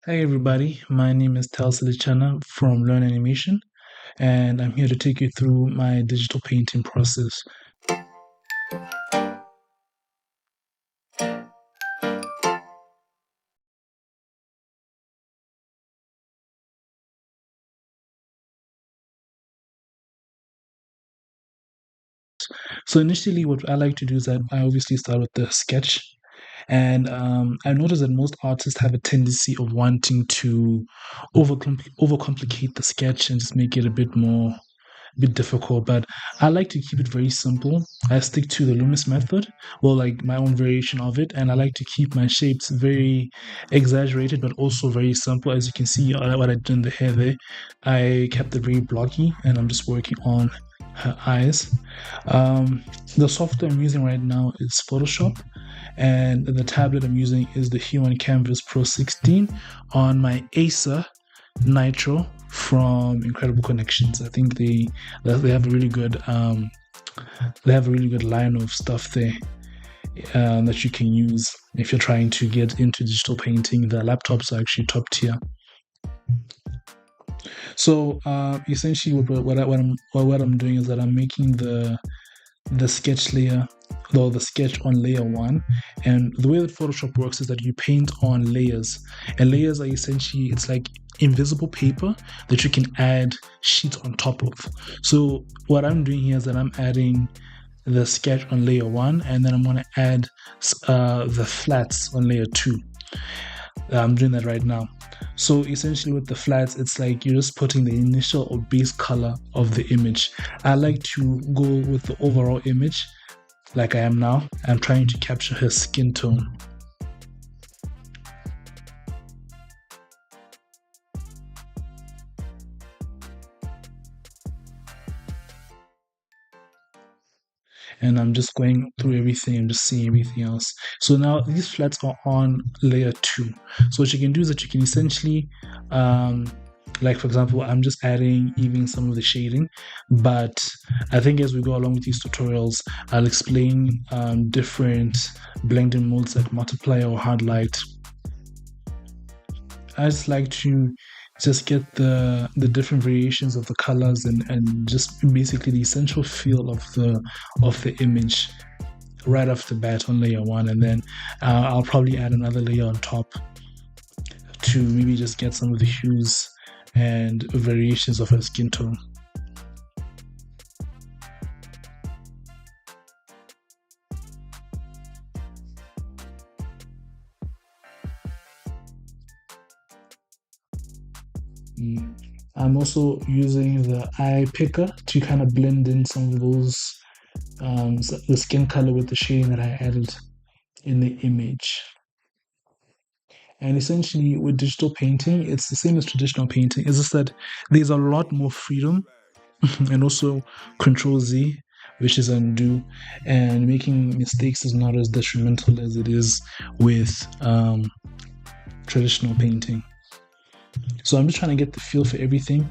Hi everybody, my name is Tel Silichana from Learn Animation, and I'm here to take you through my digital painting process. So initially, what I like to do is that I obviously start with the sketch, and I noticed that most artists have a tendency of wanting to overcomplicate the sketch and just make it a bit difficult, but I like to keep it very simple. I stick to the Loomis method, or like my own variation of it, and I like to keep my shapes very exaggerated, but also very simple. As you can see, what I did in the hair there, I kept it very blocky, and I'm just working on her eyes. The software I'm using right now is Photoshop, and the tablet I'm using is the Human Canvas Pro 16 on my Acer Nitro from Incredible Connections. I think they have a really good line of stuff there that you can use if you're trying to get into digital painting. The laptops are actually top tier. So essentially, what I'm doing is that I'm making the sketch layer, or the sketch on layer one. And the way that Photoshop works is that you paint on layers, and layers are essentially, it's like invisible paper that you can add sheets on top of. So what I'm doing here is that I'm adding the sketch on layer one, and then I'm going to add the flats on layer two. I'm doing that right now. So essentially, with the flats, it's like you're just putting the initial or base color of the image. I like to go with the overall image like I am now. I'm trying to capture her skin tone. And I'm just going through everything and just seeing everything else. So now these flats are on layer two. So what you can do is that you can essentially, like for example, I'm just adding even some of the shading, but I think as we go along with these tutorials, I'll explain different blending modes like multiply or hard light. I just like to just get the different variations of the colors, and just basically the essential feel of the image right off the bat on layer one, and then I'll probably add another layer on top to maybe just get some of the hues and variations of her skin tone. Mm. I'm also using the eye picker to kind of blend in some of those the skin color with the shading that I added in the image. And essentially, with digital painting, it's the same as traditional painting. It's just that there's a lot more freedom and also Control Z, which is undo, and making mistakes is not as detrimental as it is with traditional painting. So I'm just trying to get the feel for everything.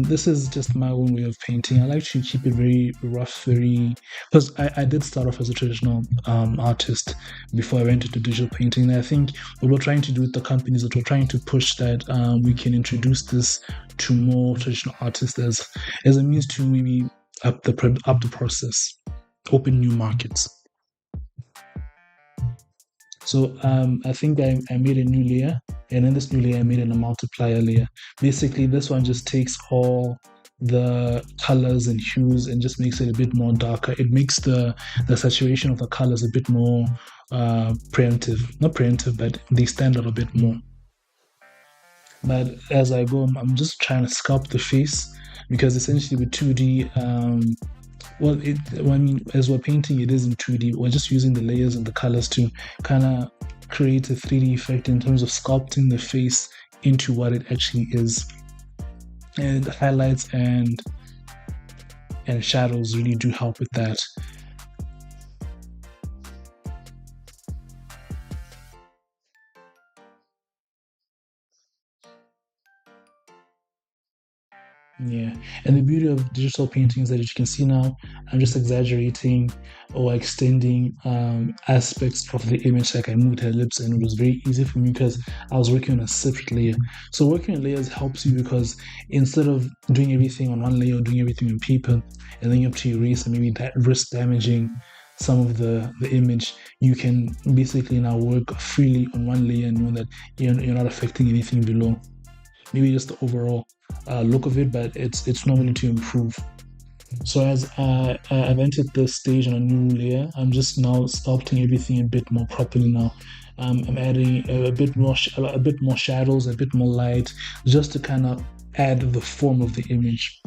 This is just my own way of painting. I like to keep it very rough, because I did start off as a traditional artist before I went into digital painting. And I think what we're trying to do with the company is that we're trying to push that we can introduce this to more traditional artists as a means to maybe up the process, open new markets. So I think I made a new layer, and in this new layer, I made a multiplier layer. Basically, this one just takes all the colors and hues and just makes it a bit more darker. It makes the saturation of the colors a bit more preemptive. Not preemptive, but they stand out a bit more. But as I go, I'm just trying to sculpt the face, because essentially with 2D, I mean, as we're painting, it is in 2D. We're just using the layers and the colors to kind of create a 3D effect in terms of sculpting the face into what it actually is. And highlights and shadows really do help with that. Yeah, and the beauty of digital painting is that, as you can see now, I'm just exaggerating or extending aspects of the image. Like I moved her lips, and it was very easy for me because I was working on a separate layer. So working on layers helps you because instead of doing everything on one layer or doing everything on paper, and then you have to erase and maybe that risk damaging some of the image, you can basically now work freely on one layer and know that you're not affecting anything below. Maybe just the overall look of it, but it's normally to improve. So as I've entered this stage on a new layer, I'm just now sculpting everything a bit more properly now. I'm adding a bit more shadows, a bit more light, just to kind of add the form of the image.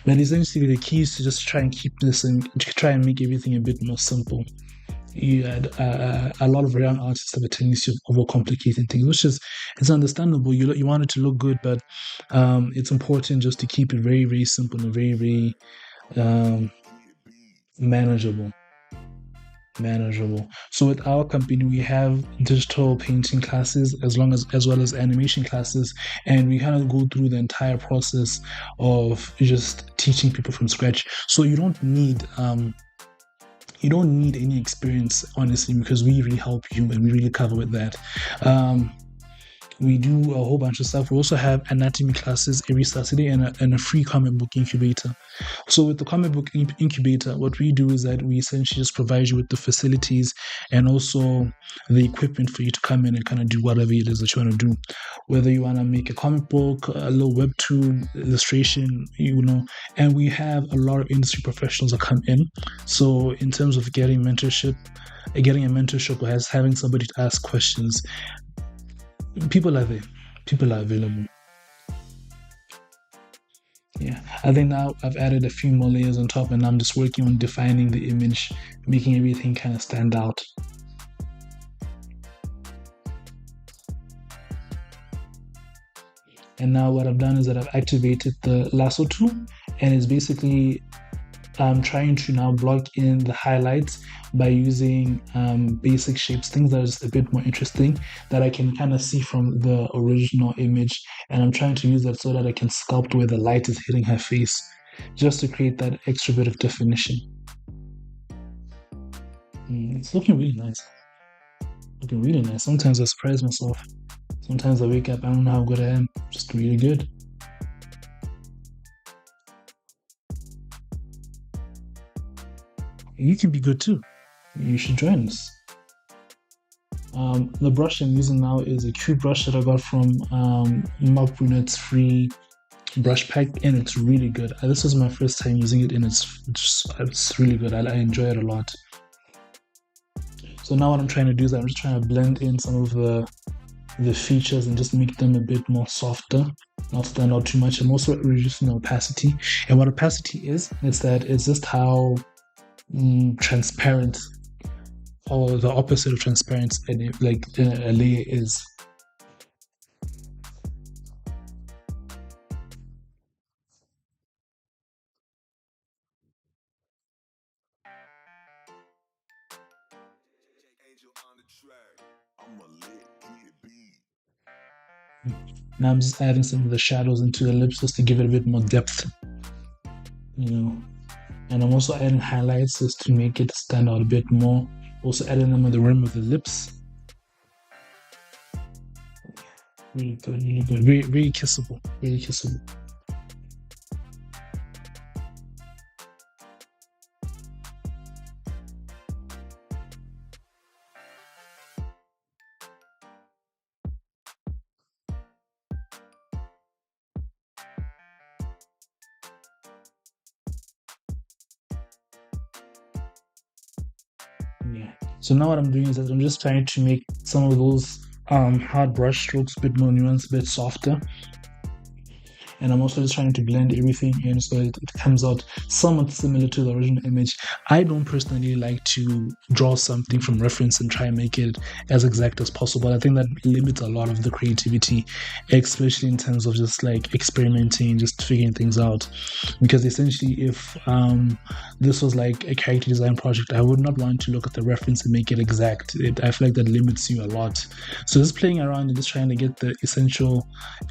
But essentially, the key is to just try and keep this and try and make everything a bit more simple. You had a lot of young artists have a tendency of overcomplicating things, which is it's understandable. You want it to look good, but it's important just to keep it very very simple and very um, manageable. Manageable. So with our company, we have digital painting classes as well as animation classes, and we kind of go through the entire process of just teaching people from scratch. So you don't need any experience, honestly, because we really help you and we really cover with that. Um, we do a whole bunch of stuff. We also have anatomy classes every Saturday and a free comic book incubator. So with the comic book incubator, what we do is that we essentially just provide you with the facilities and also the equipment for you to come in and kind of do whatever it is that you want to do. Whether you want to make a comic book, a little webtoon, illustration, and we have a lot of industry professionals that come in. So in terms of getting a mentorship or having somebody to ask questions, people are there. People are available. Yeah, I think now I've added a few more layers on top, and I'm just working on defining the image, making everything kind of stand out. And now what I've done is that I've activated the lasso tool, and it's basically trying to now block in the highlights by using basic shapes, things that are just a bit more interesting that I can kind of see from the original image. And I'm trying to use that so that I can sculpt where the light is hitting her face, just to create that extra bit of definition. It's looking really nice. Looking really nice. Sometimes I surprise myself. Sometimes I wake up, I don't know how good I am. Just really good. You can be good too. You should join us. The brush I'm using now is a cube brush that I got from Mark Brunet's free brush pack, and it's really good. This was my first time using it, and it's really good. I enjoy it a lot. So now what I'm trying to do is I'm just trying to blend in some of the features and just make them a bit more softer, not stand out too much. I'm also reducing the opacity, and what opacity is that it's just how transparent, or the opposite of transparent, like a layer is. Now I'm just adding some of the shadows into the lips just to give it a bit more depth, you know. And I'm also adding highlights just to make it stand out a bit more. Also adding them on the rim of the lips. Really good, really good. Very, very kissable. Really kissable. Yeah. So now what I'm doing is that I'm just trying to make some of those hard brush strokes a bit more nuanced, a bit softer. and I'm also just trying to blend everything in so it comes out somewhat similar to the original image. I don't personally like to draw something from reference and try and make it as exact as possible. I think that limits a lot of the creativity, especially in terms of just like experimenting, just figuring things out. Because essentially, if this was like a character design project, I would not want to look at the reference and make it exact. I feel like that limits you a lot. So just playing around and just trying to get the essential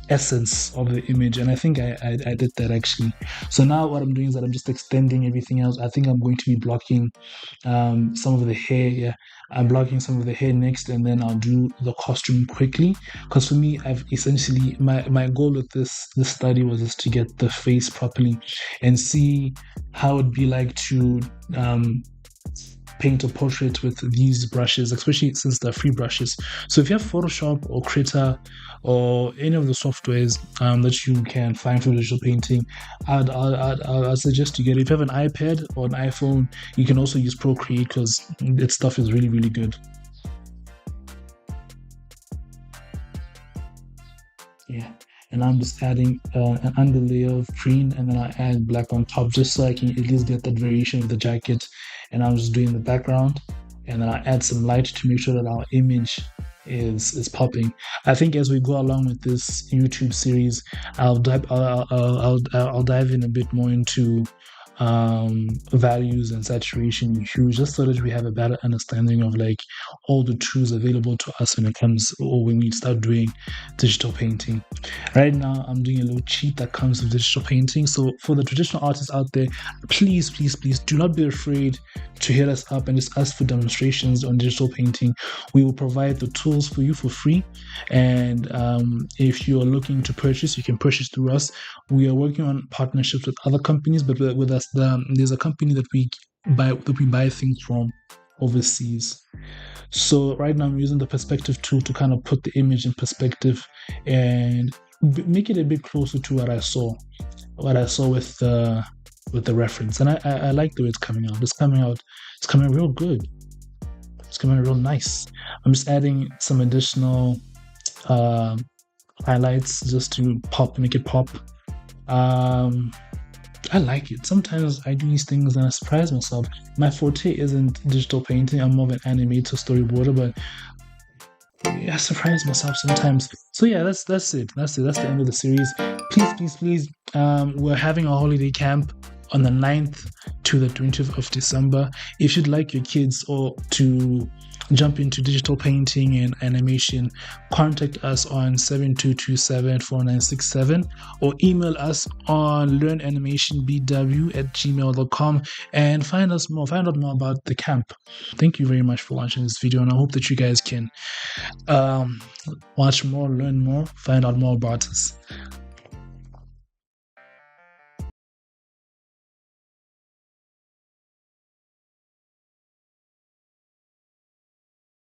essence of the image, and I think I did that actually. So now what I'm doing is that I'm just extending everything else. I think I'm going to be blocking some of the hair. Yeah, I'm blocking some of the hair next, and then I'll do the costume quickly. Because for me, I've essentially my goal with this study was just to get the face properly and see how it'd be like to paint a portrait with these brushes, especially since they're free brushes. So if you have Photoshop or Krita or any of the softwares that you can find for digital painting, I'd suggest you get it. If you have an iPad or an iPhone, you can also use Procreate because that stuff is really, really good. Yeah. And I'm just adding an underlayer of green, and then I add black on top just so I can at least get that variation of the jacket. And I'm just doing the background, and then I add some light to make sure that our image is popping. I think as we go along with this YouTube series, I'll dive in a bit more into values and saturation and hues, just so that we have a better understanding of like all the tools available to us when it comes or when we start doing digital painting. Right now, I'm doing a little cheat that comes with digital painting. So for the traditional artists out there, please, please, please do not be afraid to hit us up and just ask for demonstrations on digital painting. We will provide the tools for you for free. And if you are looking to purchase, you can purchase through us. We are working on partnerships with other companies, but with us, there's a company that we buy things from overseas. So right now I'm using the perspective tool to kind of put the image in perspective and make it a bit closer to what I saw with the reference. And I like the way it's coming out. It's coming real good. It's coming real nice. I'm just adding some additional uh, highlights just to make it pop. Um, I like it. Sometimes I do these things and I surprise myself. My forte isn't digital painting. I'm more of an animator, storyboarder, but I surprise myself sometimes. So yeah, that's it. That's it. That's the end of the series. Please, please, please. We're having a holiday camp on the 9th to the 20th of December. If you'd like your kids or to jump into digital painting and animation, contact us on 72274967 or email us on learnanimationbw@gmail.com and find out more about the camp. Thank you very much for watching this video, and I hope that you guys can watch more, learn more, find out more about us.